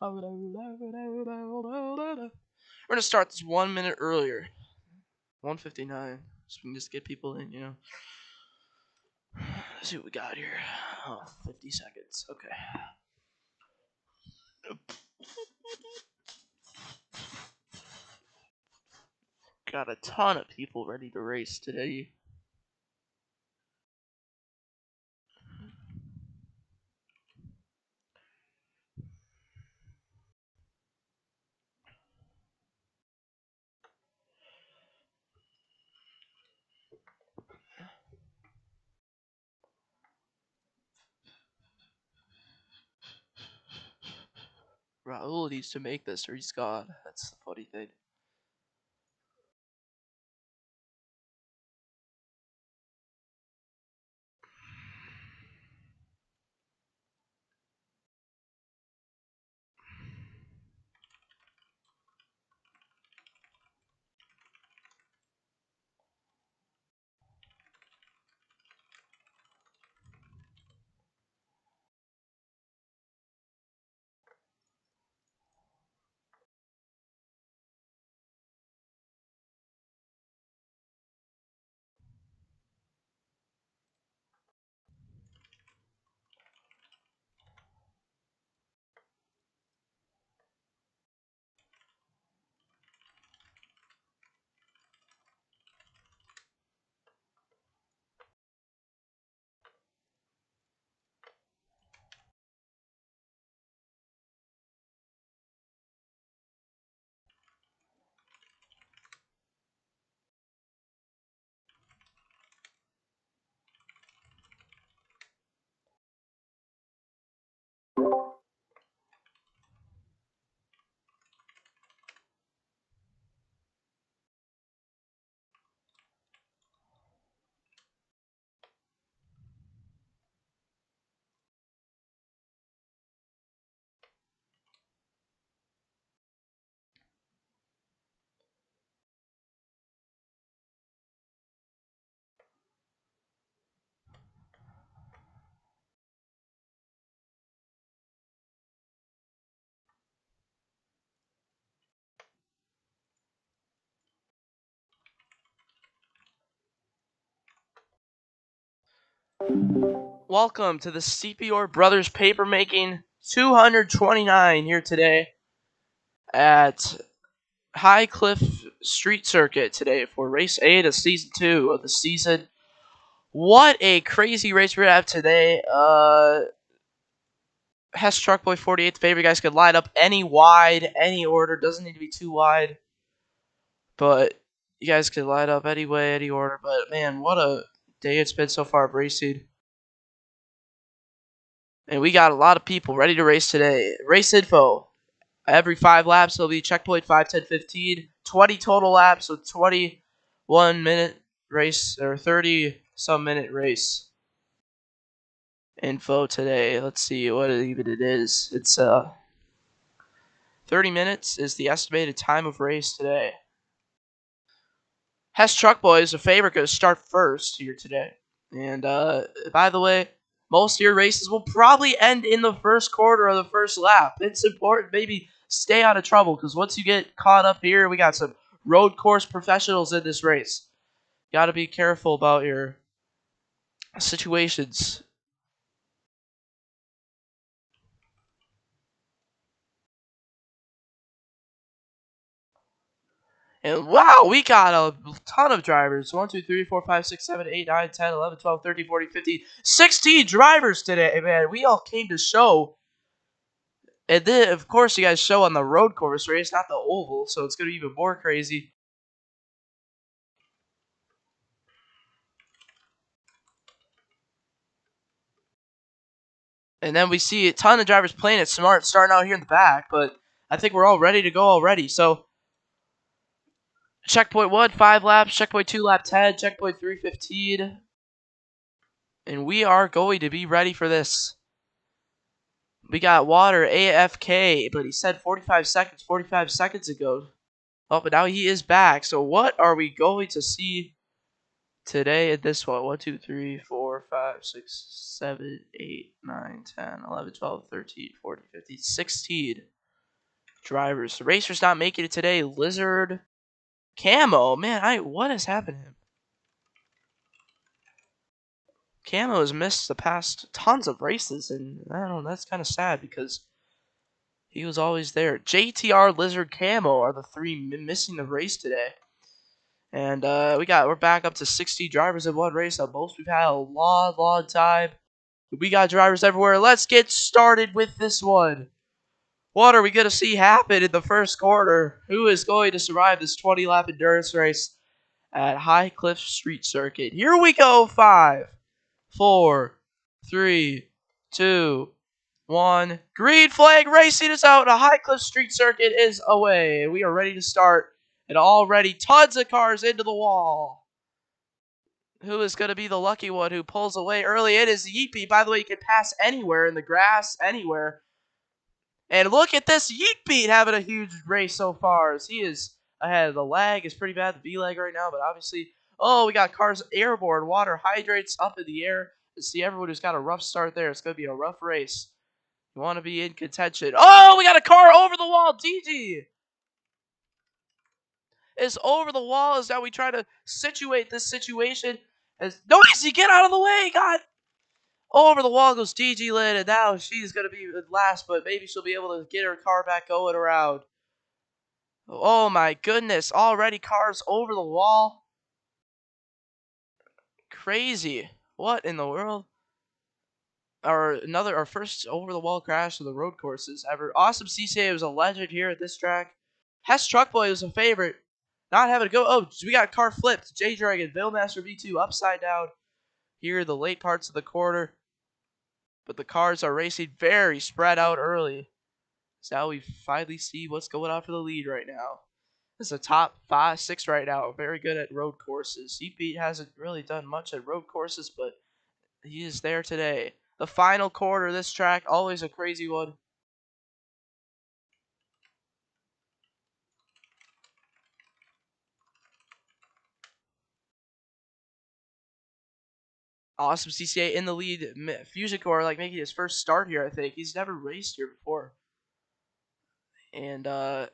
We're gonna start this 1 minute earlier. 1:59. So we can just get people in, you know. Let's see what we got here. Oh, 50 seconds. Okay. Got a ton of people ready to race today. Raul needs to make this or he's gone. That's the funny thing. Welcome to the Scipior Brothers Papermaking 229 here today at High Cliff Street Circuit today for race 8 of season 2 of the season. What a crazy race we're gonna have today. Hess Truckboy 48th favorite. You guys could line up any wide, any order. Doesn't need to be too wide. But you guys could line up any way, any order. But man, what a day it's been so far of racing. And we got a lot of people ready to race today. Race info. Every 5 laps, there'll be checkpoint 5, 10, 15. 20 total laps, so 21 minute race, or 30 some minute race. Info today. Let's see what even it is. It's 30 minutes is the estimated time of race today. Hess Truck Boy is a favorite going to start first here today. And by the way, most of your races will probably end in the first quarter of the first lap. It's important, maybe stay out of trouble, because once you get caught up here, we got some road course professionals in this race. Got to be careful about your situations. And wow, we got a ton of drivers. 1, 2, 3, 4, 5, 6, 7, 8, 9, 10, 11, 12, 13, 14, 15, 16 drivers today, man. We all came to show. And then, of course, you guys show on the road course race, not the oval, so it's going to be even more crazy. And then we see a ton of drivers playing it smart, starting out here in the back, but I think we're all ready to go already. So, checkpoint 1, 5 laps. Checkpoint 2, lap 10. Checkpoint 3, 15. And we are going to be ready for this. We got Water AFK, but he said 45 seconds ago. Oh, but now he is back. So what are we going to see today in this one? 1, 2, 3, 4, 5, 6, 7, 8, 9, 10, 11, 12, 13, 14, 15, 16. Drivers. The racer's not making it today. Lizard. Camo. Man, what has happened to him? Camo has missed the past tons of races, and I don't know, that's kind of sad because he was always there. JTR, Lizard, Camo are the three missing the race today. And we're back up to 60 drivers in one race. The most we've had a long time. We got drivers everywhere. Let's get started with this one. What are we going to see happen in the first quarter? Who is going to survive this 20-lap endurance race at High Cliff Street Circuit? Here we go. 5, 4, 3, 2, 1. Green flag racing is out. A High Cliff Street Circuit is away. We are ready to start. And already tons of cars into the wall. Who is going to be the lucky one who pulls away early? It is Yeepy. By the way, you can pass anywhere in the grass, anywhere. And look at this Yeepy having a huge race so far. As he is ahead. The lag is pretty bad, the V lag right now, but obviously, we got cars airborne, water hydrates up in the air. To see everyone who's got a rough start there. It's going to be a rough race. You want to be in contention. Oh, we got a car over the wall. DG is over the wall as now we try to situate this situation. As Noisy, get out of the way, God! Over the wall goes DG Lynn, and now she's going to be last, but maybe she'll be able to get her car back going around. Oh my goodness, already cars over the wall. Crazy. What in the world? Our first over-the-wall crash of the road courses ever. Awesome CCA was a legend here at this track. Hess Truckboy was a favorite. Not having to go. Oh, we got car flipped. J-Dragon, Billmaster V2 upside down here the late parts of the quarter. But the cars are racing very spread out early. So now we finally see what's going on for the lead right now. This is a top 5, 6 right now. Very good at road courses. CP hasn't really done much at road courses, but he is there today. The final quarter of this track, always a crazy one. Awesome CCA in the lead. Fusion Core making his first start here, I think. He's never raced here before. And I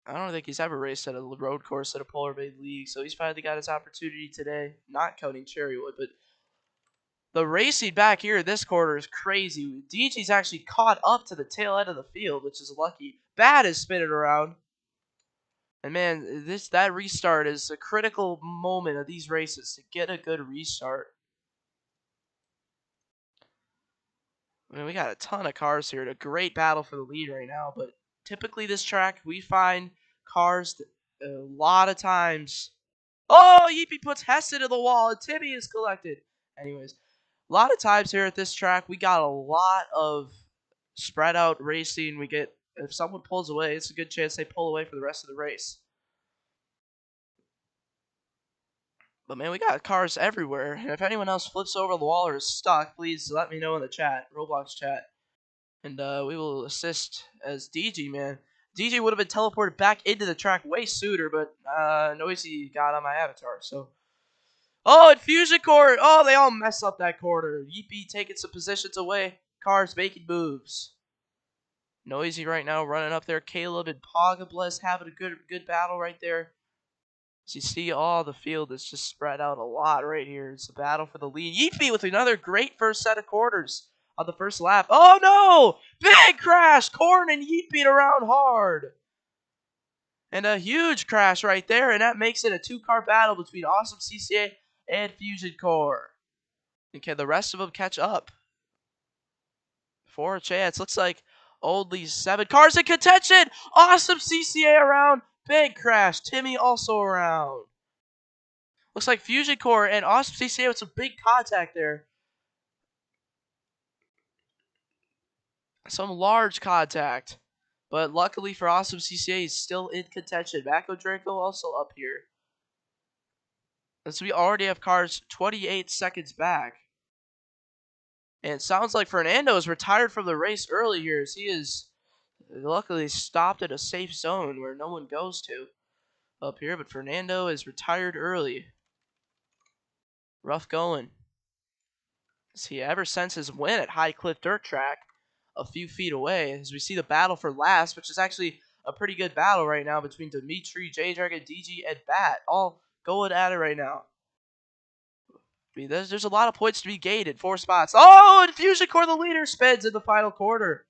don't think he's ever raced at a road course at a Polar Bay League, so he's finally got his opportunity today. Not counting Cherrywood, but the racing back here in this quarter is crazy. DG's actually caught up to the tail end of the field, which is lucky. Bad is spinning around. And man, that restart is a critical moment of these races to get a good restart. I mean, we got a ton of cars here. A great battle for the lead right now, but typically this track, we find cars a lot of times. Oh, Yeepy puts Hess into the wall, and Timmy is collected. Anyways, a lot of times here at this track, we got a lot of spread out racing. If someone pulls away, it's a good chance they pull away for the rest of the race. But man, we got cars everywhere. And if anyone else flips over the wall or is stuck, please let me know in the chat, Roblox chat. And we will assist as DG, man. DG would have been teleported back into the track way sooner, but Noisy got on my avatar, so. Oh, and Fusion Core! Oh, they all mess up that quarter. Yeepy taking some positions away. Cars making moves. Noisy right now running up there. Caleb and Pogables having a good battle right there. As you see, the field is just spread out a lot right here. It's a battle for the lead. Yeepy with another great first set of quarters on the first lap. Oh no! Big crash! Corn and Yeepy around hard. And a huge crash right there, and that makes it a 2-car battle between Awesome CCA and Fusion Core. And can the rest of them catch up? For a chance. Looks like only 7 cars in contention. Awesome CCA around. Big crash. Timmy also around. Looks like Fusion Core and Awesome CCA with some big contact there. Some large contact. But luckily for Awesome CCA, he's still in contention. Mako Draco also up here. And so we already have cars 28 seconds back. And it sounds like Fernando is retired from the race early here, as he is luckily stopped at a safe zone where no one goes to up here. But Fernando is retired early. Rough going. As he ever since his win at High Cliff Dirt Track, a few feet away, as we see the battle for last, which is actually a pretty good battle right now between Dimitri, J-Dragon, DG, and Bat. All going at it right now. I mean, there's a lot of points to be gained in 4 spots. Oh, and Fusion Core, the leader, spins in the final quarter.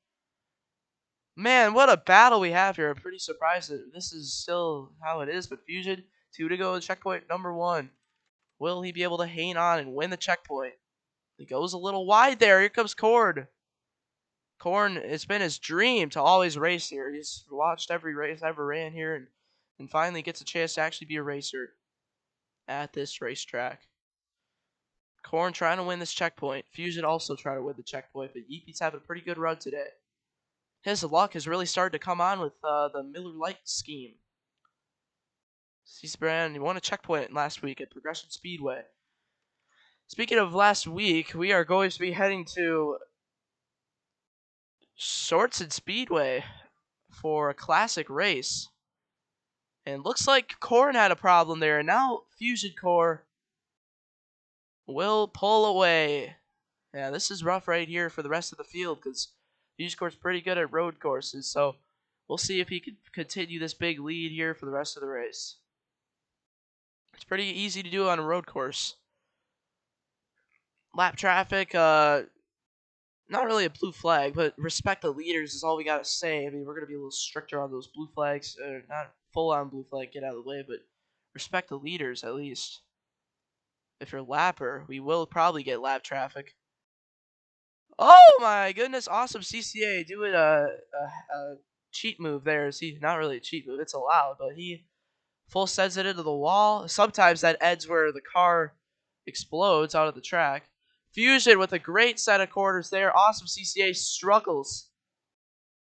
Man, what a battle we have here. I'm pretty surprised that this is still how it is. But Fusion, 2 to go in checkpoint number 1. Will he be able to hang on and win the checkpoint? He goes a little wide there. Here comes Cord. Corn, it's been his dream to always race here. He's watched every race I ever ran here and finally gets a chance to actually be a racer at this racetrack. Corn trying to win this checkpoint. Fusion also trying to win the checkpoint, but Yeepee's having a pretty good run today. His luck has really started to come on with the Miller Lite scheme. Brand, he won a checkpoint last week at Progression Speedway. Speaking of last week, we are going to be heading to Shorts and Speedway for a classic race. And looks like Corn had a problem there. And now Fusion Core will pull away. Yeah, this is rough right here for the rest of the field because Fusion Core's pretty good at road courses. So we'll see if he can continue this big lead here for the rest of the race. It's pretty easy to do on a road course. Lap traffic, not really a blue flag, but respect the leaders is all we gotta say. I mean, we're gonna be a little stricter on those blue flags. Not full-on blue flag, get out of the way, but respect the leaders at least. If you're a lapper, we will probably get lap traffic. Oh my goodness, awesome CCA doing a cheat move there. See, not really a cheat move, it's allowed, but he full sends it into the wall. Sometimes that ends where the car explodes out of the track. Fusion with a great set of quarters there. Awesome CCA struggles.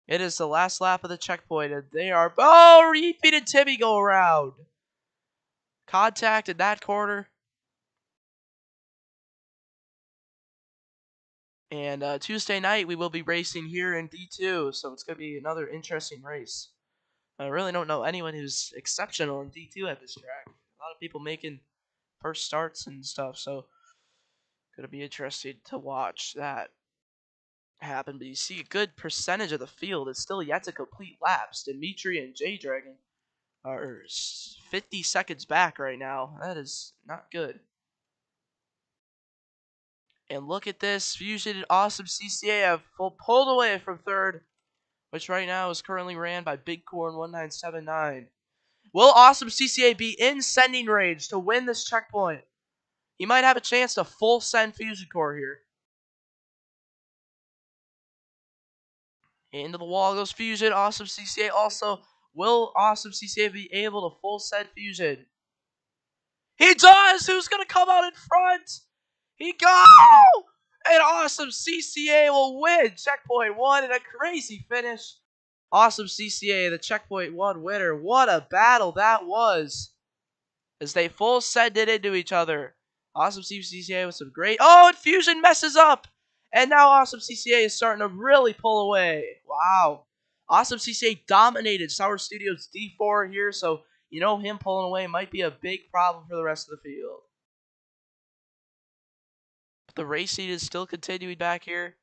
It is the last lap of the checkpoint, and they are... Oh, Repeat and Timmy go around. Contact in that corner. And Tuesday night, we will be racing here in D2, so it's going to be another interesting race. I really don't know anyone who's exceptional in D2 at this track. A lot of people making first starts and stuff, so going to be interesting to watch that happen. But you see a good percentage of the field is still yet to complete laps. Dimitri and J-Dragon are 50 seconds back right now. That is not good. And look at this. Fusion and Awesome CCA have pulled away from third, which right now is currently ran by Big Corn 1979. Will Awesome CCA be in sending range to win this checkpoint? He might have a chance to full send Fusion Core here. Into the wall goes Fusion. Awesome CCA also. Will Awesome CCA be able to full send Fusion? He does! Who's going to come out in front? He go! And Awesome CCA will win checkpoint 1 in a crazy finish. Awesome CCA, the checkpoint 1 winner. What a battle that was. As they full send it into each other. Awesome CCA with some great... Oh, and Fusion messes up! And now Awesome CCA is starting to really pull away. Wow. Awesome CCA dominated Sour Studios D4 here, so you know him pulling away might be a big problem for the rest of the field. But the racing is still continuing back here.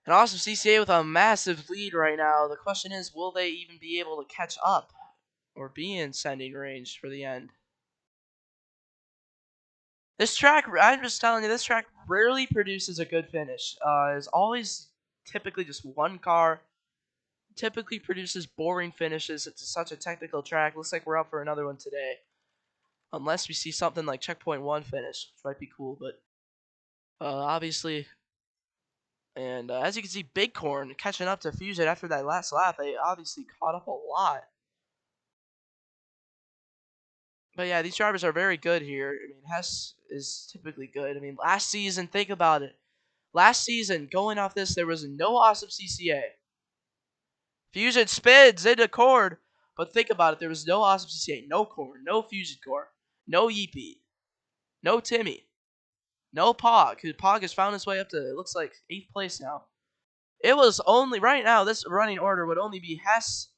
And Awesome CCA with a massive lead right now. The question is, will they even be able to catch up or be in sending range for the end? This track, I'm just telling you, this track rarely produces a good finish. It's always typically just one car. Typically produces boring finishes. It's such a technical track. Looks like we're up for another one today. Unless we see something like Checkpoint 1 finish, which might be cool. But obviously... And as you can see, Bighorn catching up to Fusion after that last lap. They obviously caught up a lot. But yeah, these drivers are very good here. I mean, Hess is typically good. I mean, last season, think about it. Last season, going off this, there was no Awesome CCA. Fusion spins into Cord. But think about it, there was no Awesome CCA, no Cord, no Fusion Core, no Yeepee, no Timmy, no Pog. Pog has found his way up to, it looks like, 8th place now. It was only, right now, this running order would only be Hess,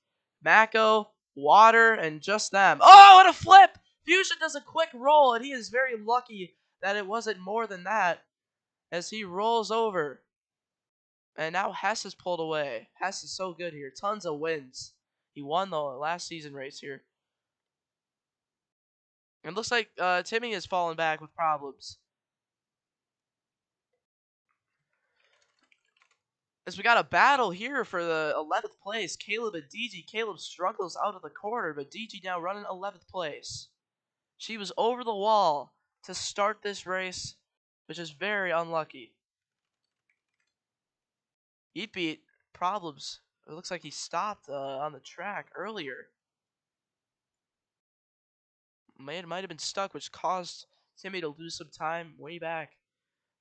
Mako, Water, and just them. Oh, what a flip! Fusion does a quick roll, and he is very lucky that it wasn't more than that as he rolls over. And now Hess is pulled away. Hess is so good here. Tons of wins. He won the last season race here. And looks like Timmy has fallen back with problems. As we got a battle here for the 11th place, Caleb and DG. Caleb struggles out of the corner, but DG now running 11th place. She was over the wall to start this race, which is very unlucky. Heat beat problems. It looks like he stopped on the track earlier. Might have been stuck, which caused Timmy to lose some time way back.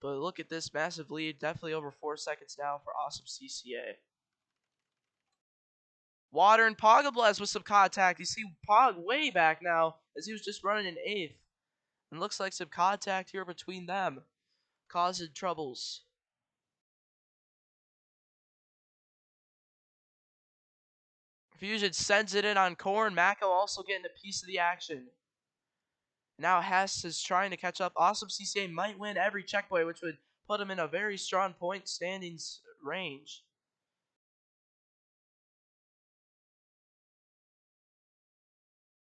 But look at this massive lead, definitely over 4 seconds now for Awesome CCA. Water and Pogables with some contact. You see Pog way back now as he was just running in 8th. And looks like some contact here between them, causing troubles. Fusion sends it in on Korn. Mako also getting a piece of the action. Now Hess is trying to catch up. Awesome CCA might win every checkpoint, which would put him in a very strong point standings range.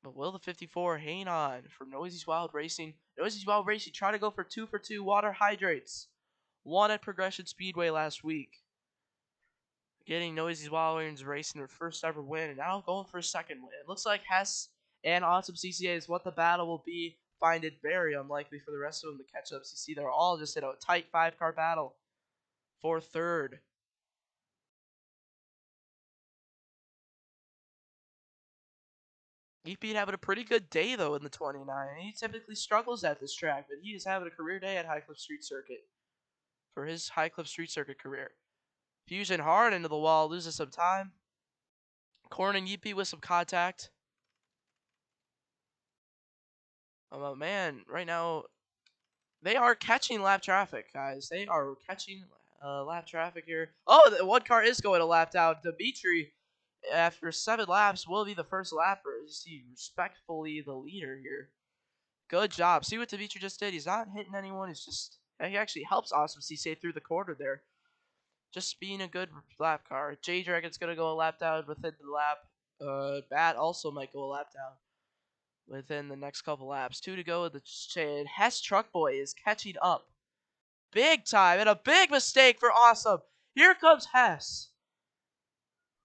But will the 54 hang on for Noisy's Wild Racing? Noisy's Wild Racing try to go for 2 for 2 water hydrates. One at Progression Speedway last week. Getting Noisy's Wild Racing their first ever win, and now going for a second win. It looks like Hess and Awesome CCA is what the battle will be. Find it very unlikely for the rest of them to catch up. So you see, they're all just in a tight 5-car battle for third. Heat having a pretty good day, though, in the 29. He typically struggles at this track, but he is having a career day at Highcliffe Street Circuit for his Highcliffe Street Circuit career. Fusion hard into the wall, loses some time. Korn and Yeepy with some contact. Oh, man, right now, they are catching lap traffic, guys. They are catching lap traffic here. Oh, the one car is going to lap down. Dimitri, after 7 laps, will be the first lapper. You see, respectfully the leader here. Good job. See what Dimitri just did? He's not hitting anyone. He actually helps Awesome CCA through the corner there. Just being a good lap car. J-Dragon's going to go a lap down within the lap. Bat also might go a lap down within the next couple laps. 2 to go with the chain. Hess Truck Boy is catching up big time, and a big mistake for Awesome. Here comes Hess.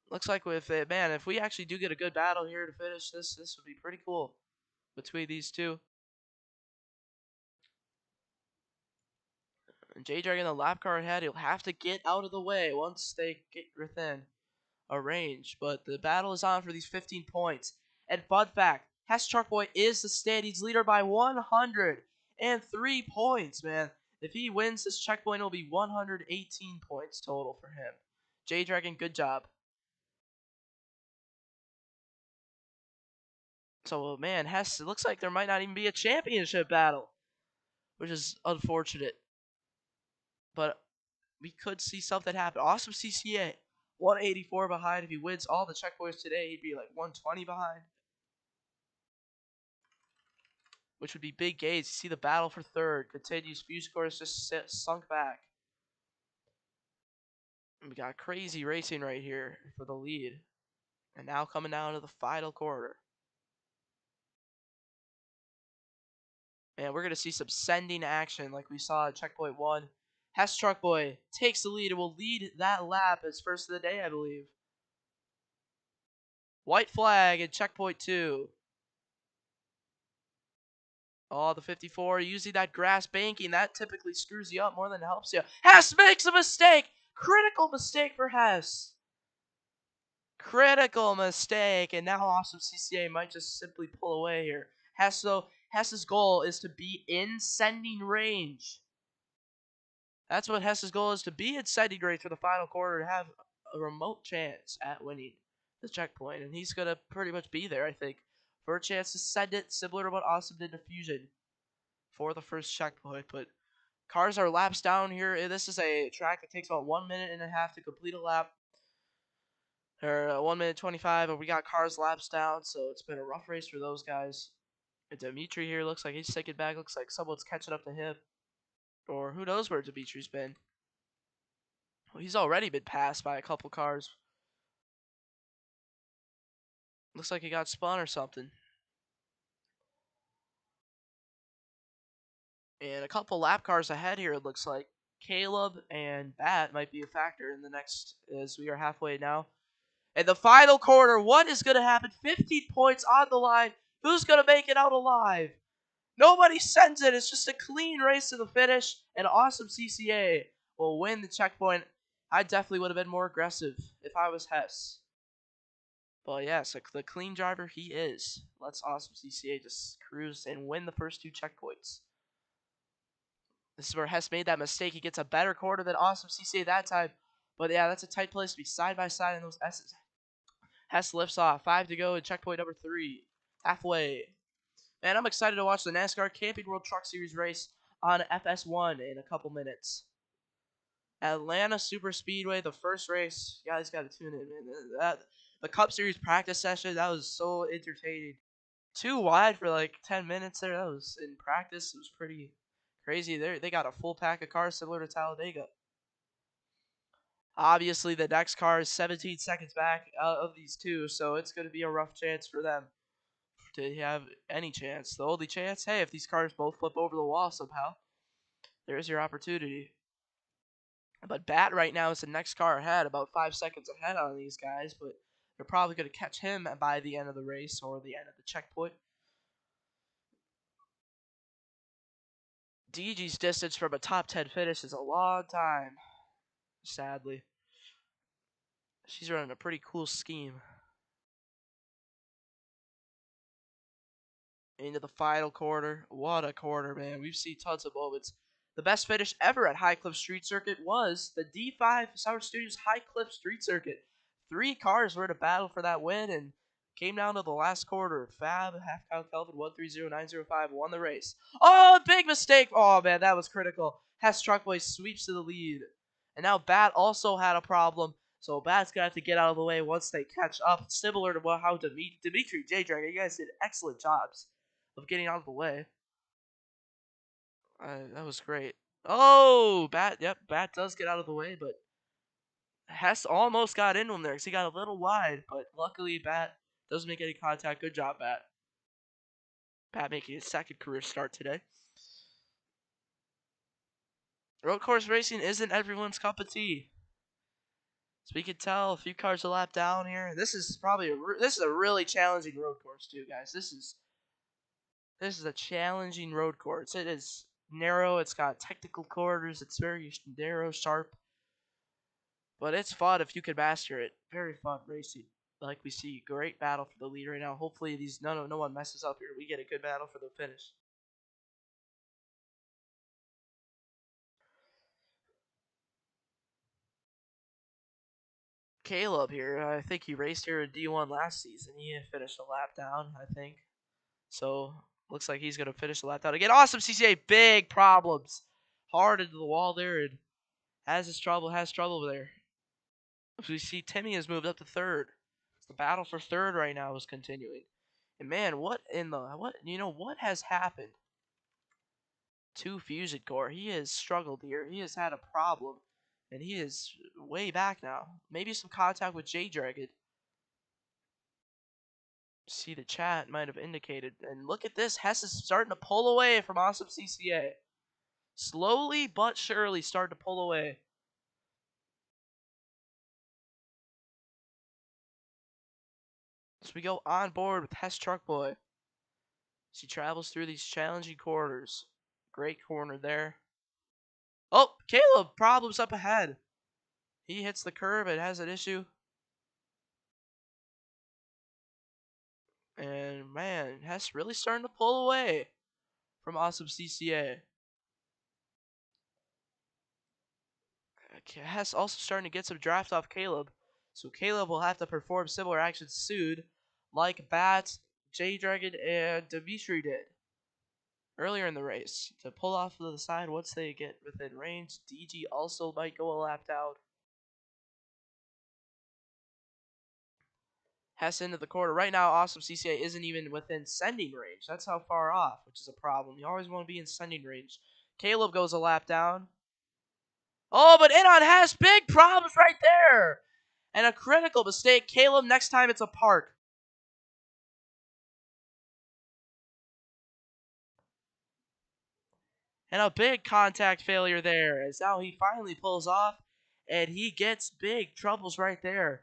Looks like if we actually do get a good battle here to finish this would be pretty cool between these two. And J-Dragon, the lap car ahead, he'll have to get out of the way once they get within a range. But the battle is on for these 15 points. And fun fact, Hess Truck Boy is the standings leader by 103 points, man. If he wins this checkpoint, it'll be 118 points total for him. J-Dragon, good job. So, man, Hess, it looks like there might not even be a championship battle, which is unfortunate. But we could see something happen. Awesome CCA, 184 behind. If he wins all the checkpoints today, he'd be like 120 behind, which would be big gains. You see the battle for third continues. Fuse scores just sunk back. And we got crazy racing right here for the lead. And now coming down to the final quarter. And we're going to see some sending action like we saw at checkpoint 1. Hess Truck Boy takes the lead and will lead that lap as first of the day, I believe. White flag at checkpoint 2. Oh, the 54 using that grass banking. That typically screws you up more than it helps you. Hess makes a mistake. Critical mistake for Hess. Critical mistake. And now Awesome CCA might just simply pull away here. Hess's goal is to be in sending range. That's what Hess's goal is, to be in sending range for the final quarter to have a remote chance at winning the checkpoint. And he's going to pretty much be there, I think, for a chance to send it, similar to what Awesome did to Fusion for the first checkpoint. But cars are laps down here. This is a track that takes about 1.5 minutes to complete a lap. Or 1 minute 25, but we got cars laps down, so it's been a rough race for those guys. Dimitri here looks like he's taking back. Looks like someone's catching up to him. Or who knows where Dimitri's been. Well, he's already been passed by a couple cars. Looks like he got spun or something. And a couple lap cars ahead here, it looks like. Caleb and Bat might be a factor in the next, as we are halfway now. And the final quarter, what is going to happen? 15 points on the line. Who's going to make it out alive? Nobody sends it. It's just a clean race to the finish. And Awesome CCA will win the checkpoint. I definitely would have been more aggressive if I was Hess. But yes, the clean driver he is. Let's Awesome CCA just cruise and win the first 2 checkpoints. This is where Hess made that mistake. He gets a better quarter than Awesome CCA that time. But yeah, that's a tight place to be side by side in those S's. Hess lifts off. 5 to go in checkpoint number 3. Halfway. And I'm excited to watch the NASCAR Camping World Truck Series race on FS1 in a couple minutes. Atlanta Super Speedway, the first race. You guys got to tune in, man. The Cup Series practice session, that was so entertaining. Too wide for like 10 minutes there. That was in practice. It was pretty crazy. They got a full pack of cars similar to Talladega. Obviously, the next car is 17 seconds back of these two, so it's going to be a rough chance for them to have any chance. The only chance, hey, if these cars both flip over the wall somehow, there's your opportunity. But Bat right now is the next car ahead, about 5 seconds ahead on these guys, but they're probably going to catch him by the end of the race or the end of the checkpoint. DG's distance from a top 10 finish is a long time, sadly. She's running a pretty cool scheme. Into the final quarter. What a quarter, man. We've seen tons of moments. The best finish ever at High Cliff Street Circuit was the D5 Sour Studios High Cliff Street Circuit. 3 cars were in a battle for that win and came down to the last quarter. Fab, Half Count Kelvin, 130905 won the race. Oh, big mistake. Oh, man, that was critical. Hess Truckboy sweeps to the lead. And now Bat also had a problem. So Bat's going to have to get out of the way once they catch up. Similar to how Dimitri, J-Dragon, you guys did excellent jobs of getting out of the way. That was great. Oh, Bat does get out of the way, but Hess almost got into him there because he got a little wide, but luckily Bat doesn't make any contact. Good job, Bat. Bat making his second career start today. Road course racing isn't everyone's cup of tea. So we can tell a few cars a lap down here. This is probably this is a really challenging road course too, guys. This is a challenging road course. It is narrow. It's got technical corners. It's very narrow, sharp. But it's fun if you can master it. Very fun racing. Like we see, great battle for the lead right now. Hopefully no one messes up here. We get a good battle for the finish. Caleb here, I think he raced here in D1 last season. He finished a lap down, I think. So looks like he's gonna finish the lap down again. Awesome CCA, big problems. Hard into the wall there and has trouble there. As we see, Timmy has moved up to third. The battle for third right now is continuing. And man, what has happened to Fusion Core? He has struggled here. He has had a problem. And he is way back now. Maybe some contact with J-Dragon. See, the chat might have indicated. And look at this. Hess is starting to pull away from Awesome CCA. Slowly but surely starting to pull away. So we go on board with Hess Truckboy. As he travels through these challenging corners. Great corner there. Oh, Caleb, problems up ahead. He hits the curb and has an issue. And man, Hess really starting to pull away from Awesome CCA. Hess also starting to get some draft off Caleb. So Caleb will have to perform similar actions soon, like Bat, J-Dragon, and Dimitri did earlier in the race. To pull off to the side once they get within range. DG also might go a lap down. Hess into the quarter. Right now, Awesome CCA isn't even within sending range. That's how far off, which is a problem. You always want to be in sending range. Caleb goes a lap down. Oh, but in on Hess. Big problems right there. And a critical mistake. Caleb, next time it's a park. And a big contact failure there. As now he finally pulls off. And he gets big troubles right there.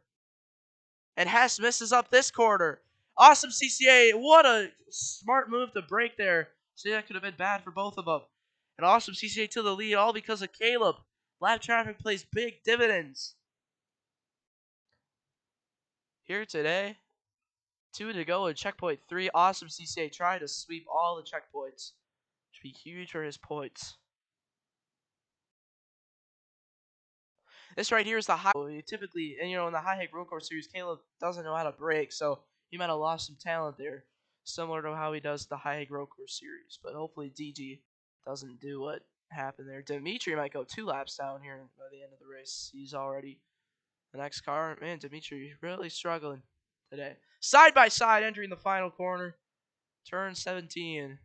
And Hess misses up this quarter. Awesome CCA. What a smart move to break there. See, that could have been bad for both of them. And Awesome CCA to the lead, all because of Caleb. Lap traffic plays big dividends. Here today, 2 to go in checkpoint 3. Awesome CCA trying to sweep all the checkpoints. Which would be huge for his points. This right here is the high. Typically, and in the high hike road course series, Caleb doesn't know how to brake, so he might have lost some talent there, similar to how he does the high hike road course series. But hopefully, DG doesn't do what happened there. Dimitri might go 2 laps down here by the end of the race. He's already the next car. Man, Dimitri really struggling today. Side by side, entering the final corner, turn 17.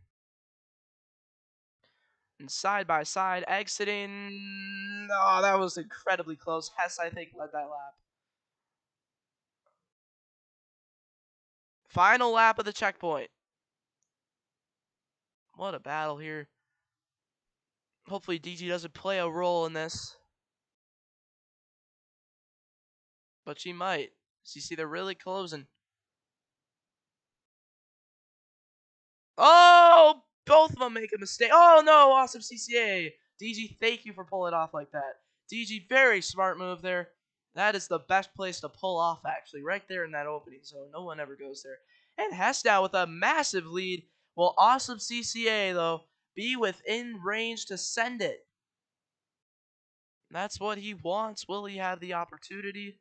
And side by side, exiting. Oh, that was incredibly close. Hess, I think, led that lap. Final lap of the checkpoint. What a battle here. Hopefully DG doesn't play a role in this. But she might. So you see, they're really closing. Oh, both of them make a mistake. Oh, no, awesome CCA. DG, thank you for pulling off like that. DG, very smart move there. That is the best place to pull off, actually, right there in that opening zone. No one ever goes there. And Hess now with a massive lead. Will awesome CCA, though, be within range to send it? That's what he wants. Will he have the opportunity?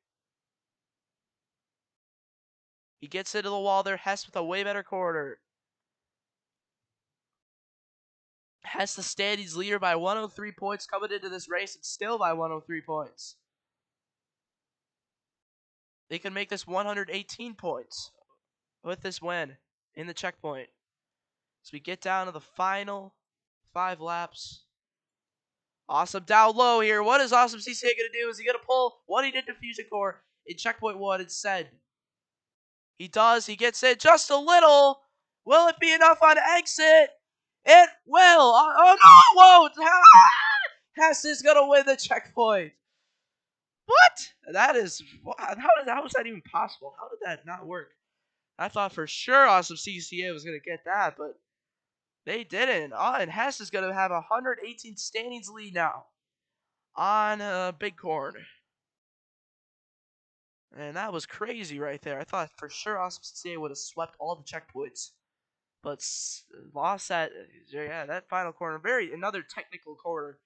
He gets into the wall there. Hess with a way better quarter. Hess the standings leader by 103 points coming into this race, and still by 103 points. They can make this 118 points with this win in the checkpoint. So we get down to the final 5 laps. Awesome down low here. What is Awesome CCA going to do? Is he going to pull what he did to Fusion Core in checkpoint 1 instead? He does. He gets it just a little. Will it be enough on exit? It will. Oh no, it won't. Hess is going to win the checkpoint. What? That is, how is that even possible? How did that not work? I thought for sure Awesome CCA was going to get that, but they didn't. And Hess is going to have 118 standings lead now on Bighorn. And that was crazy right there. I thought for sure Awesome CCA would have swept all the checkpoints. But lost that final corner. Another technical corner.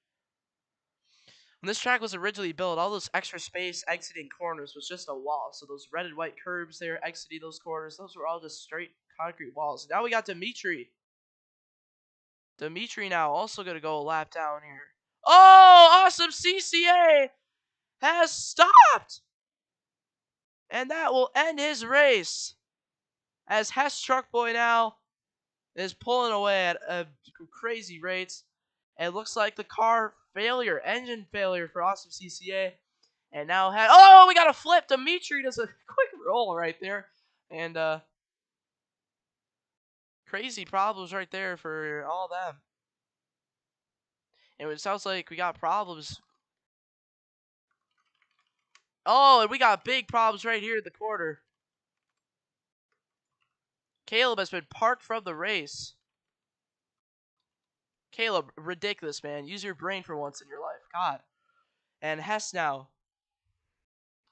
When this track was originally built, all those extra space exiting corners was just a wall. So those red and white curbs there exiting those corners, those were all just straight concrete walls. Now we got Dimitri. Dimitri now also going to go a lap down here. Oh, awesome CCA has stopped. And that will end his race. As Hess Truck Boy now is pulling away at a crazy rates. It looks like the car failure, engine failure for Awesome CCA. And now we got a flip. Dimitri does a quick roll right there. And crazy problems right there for all them. And it sounds like we got problems. Oh, and we got big problems right here at the quarter. Caleb has been parked from the race. Caleb, ridiculous, man. Use your brain for once in your life. God. And Hess now.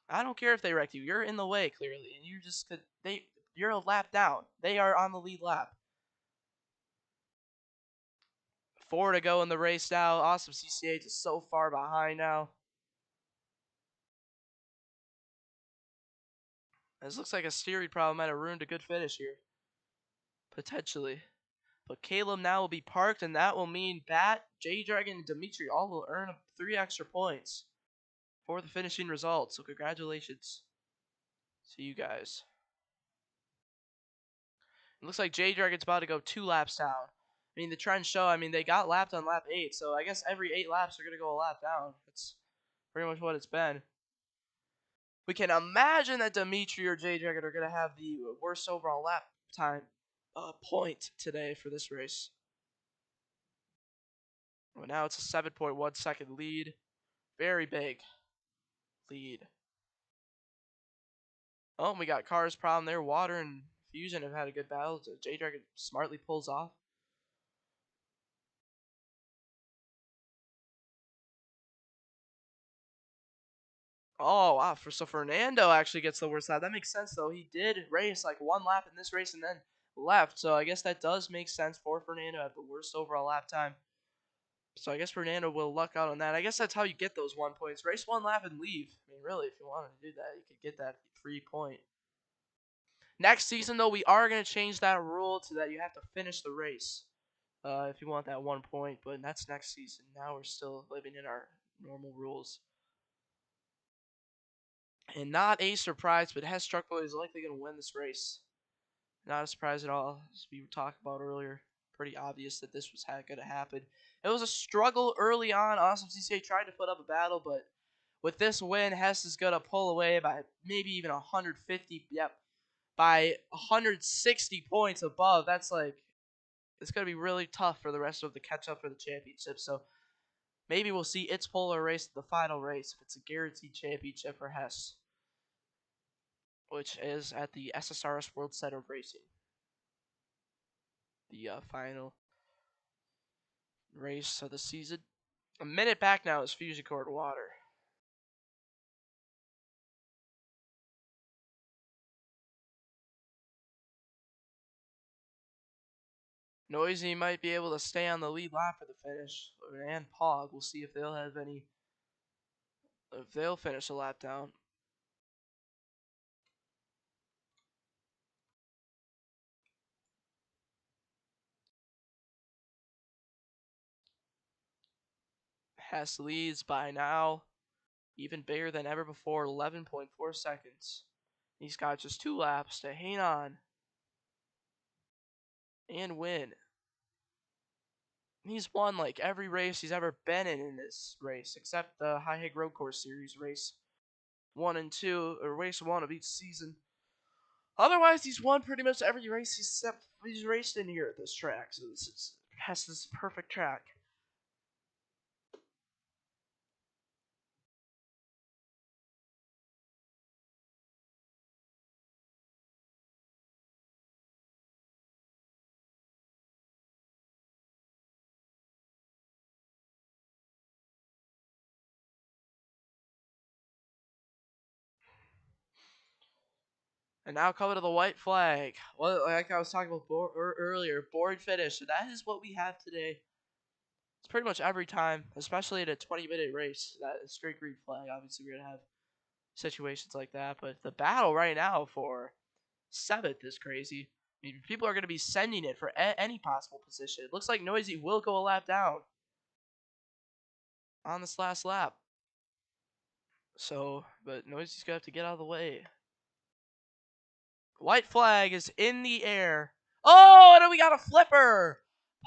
I don't care if they wrecked you. You're in the way, clearly. And you're a lap down. They are on the lead lap. 4 to go in the race now. Awesome CCA just so far behind now. This looks like a steering problem might have ruined a good finish here. Potentially. But Caleb now will be parked, and that will mean Bat, J-Dragon, and Dimitri all will earn 3 extra points for the finishing result. So congratulations to you guys. It looks like J-Dragon's about to go 2 laps down. I mean, the trends show, I mean, they got lapped on lap 8, so I guess every 8 laps they're going to go a lap down. That's pretty much what it's been. We can imagine that Dimitri or J-Dragon are going to have the worst overall lap time point today for this race. Well, now it's a 7.1 second lead. Very big lead. Oh, we got Cars problem there. Water and Fusion have had a good battle. J-Dragon smartly pulls off. Oh, wow. So Fernando actually gets the worst lap. That makes sense, though. He did race like 1 lap in this race and then left. So I guess that does make sense for Fernando to have the worst overall lap time. So I guess Fernando will luck out on that. I guess that's how you get those 1 points. Race 1 lap and leave. I mean, really, if you wanted to do that, you could get that free point. Next season, though, we are going to change that rule to that you have to finish the race if you want that 1 point. But that's next season. Now we're still living in our normal rules. And not a surprise, but Hess Truckboy is likely going to win this race. Not a surprise at all, as we talked about earlier. Pretty obvious that this was going to happen. It was a struggle early on. Awesome CCA tried to put up a battle, but with this win, Hess is going to pull away by maybe even 150. Yep, by 160 points above. That's like, it's going to be really tough for the rest of the catch up for the championship. So maybe we'll see its polar race at the final race if it's a guaranteed championship for Hess, which is at the SSRS World Center of Racing. The final race of the season. A minute back now is Fusion Court Water. Noisy might be able to stay on the lead lap for the finish. And Pog, we'll see if they'll have any. If they'll finish a lap down. Hess leads by now, even bigger than ever before, 11.4 seconds. He's got just 2 laps to hang on and win. He's won like every race he's ever been in this race, except the High Hague Road Course Series race 1 and 2, or race 1 of each season. Otherwise, he's won pretty much every race he's raced in here at this track. So this has this perfect track. And now coming to the white flag. Well, like I was talking about earlier, board finish. So that is what we have today. It's pretty much every time, especially in a 20-minute race. That is straight green flag. Obviously, we're going to have situations like that. But the battle right now for 7th is crazy. I mean, people are going to be sending it for any possible position. It looks like Noisy will go a lap down on this last lap. So, but Noisy's going to have to get out of the way. White flag is in the air. Oh, and then we got a flipper.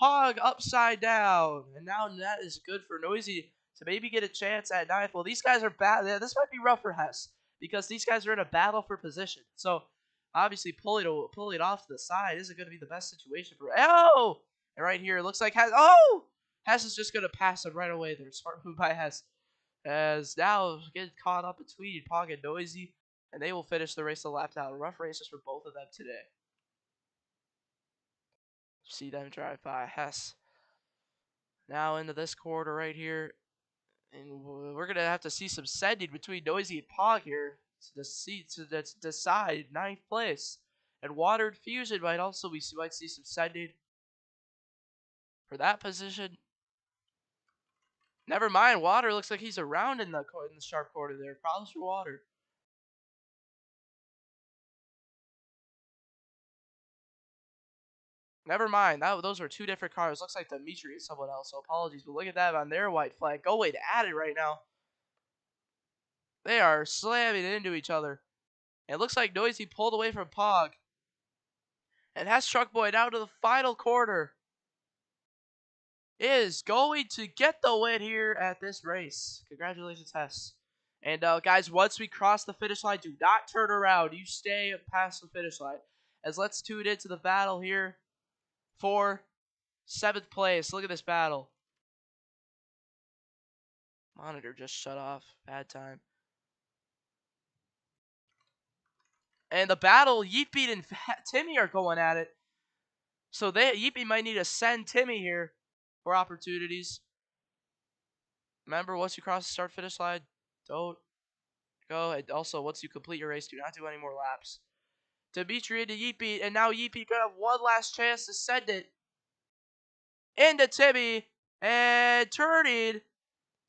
Pog upside down. And now that is good for Noisy to maybe get a chance at 9th. Well, these guys are bad. Yeah, this might be rough for Hess because these guys are in a battle for position. So, obviously, pulling it off to the side isn't going to be the best situation for. Oh! And right here, it looks like Hess. Oh! Hess is just going to pass him right away there. Smart move by Hess. As now getting caught up between Pog and Noisy. And they will finish the race a lap down. Rough races for both of them today. See them drive by Hess. Now into this quarter right here. And we're going to have to see some sending between Noisy and Pog here to decide 9th place. And Water and Fusion might also might see some sending for that position. Never mind, Water looks like he's around in the sharp corner there. Problems for Water. Never mind. Those were 2 different cars. Looks like Dimitri is someone else, so apologies. But look at that on their white flag. Go way at it right now. They are slamming into each other. It looks like Noisy pulled away from Pog. And Hess Truck Boy down to the final quarter is going to get the win here at this race. Congratulations, Hess. And guys, once we cross the finish line, do not turn around. You stay past the finish line. As let's tune into the battle here for 7th place. Look at this battle. Monitor just shut off. Bad time. And the battle, Yeetbeat and Timmy are going at it. So Yeetbeat might need to send Timmy here for opportunities. Remember, once you cross the start-finish line, don't go. And also, once you complete your race, do not do any more laps. Dimitri into Yeetbeat, and now Yeetbeat gonna have one last chance to send it into Timmy, and turning.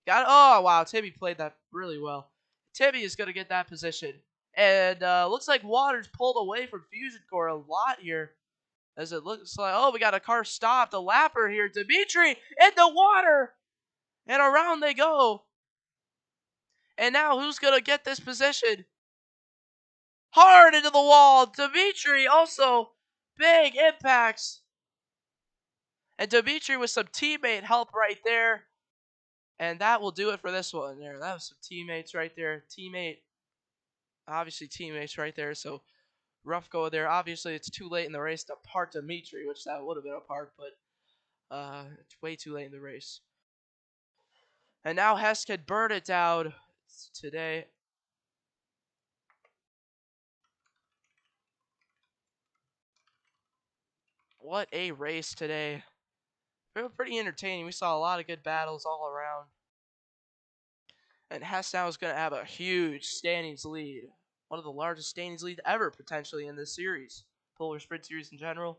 Oh, wow, Timmy played that really well. Timmy is gonna get that position. And looks like Water's pulled away from Fusion Core a lot here. As it looks like, oh, we got a car stopped. A lapper here. Dimitri in the water. And around they go. And now who's going to get this position? Hard into the wall. Dimitri also big impacts. And Dimitri with some teammate help right there. And that will do it for this one there. That was some teammates right there. Obviously teammates right there. So rough go there. Obviously it's too late in the race to park Dimitri, which that would have been a park, but it's way too late in the race. And now Hess can burn it down today. What a race today. Pretty entertaining. We saw a lot of good battles all around. And Hess now is going to have a huge standings lead. One of the largest standings lead ever, potentially, in this series. Polar Sprint Series in general.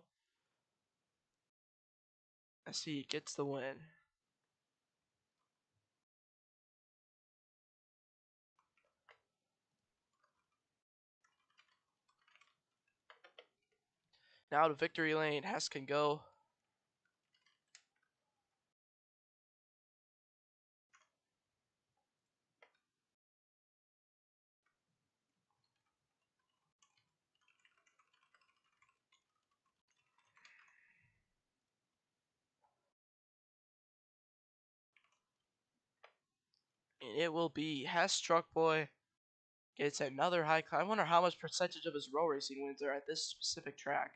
As he gets the win. Now to victory lane. Hess can go. And it will be Hess Truck Boy gets another high class. I wonder how much percentage of his row racing wins are at this specific track.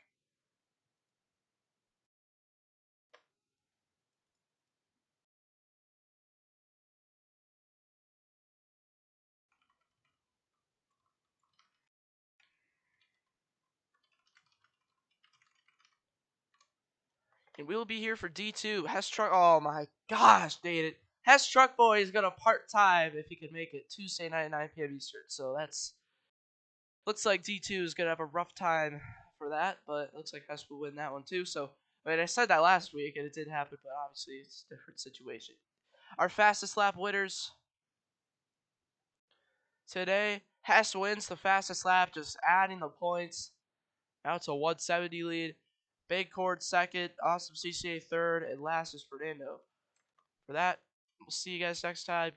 And we'll be here for D2. Hess Truck. Oh my gosh, dang it. Hess Truck Boy is going to part-time if he can make it Tuesday night at 9 p.m. Eastern. So that's. Looks like D2 is going to have a rough time for that, but it looks like Hess will win that one too. So, I mean, I said that last week and it did happen, but obviously it's a different situation. Our fastest lap winners today. Hess wins the fastest lap, just adding the points. Now it's a 170 lead. Big Cord second, Awesome CCA third, and last is Fernando. For that, we'll see you guys next time.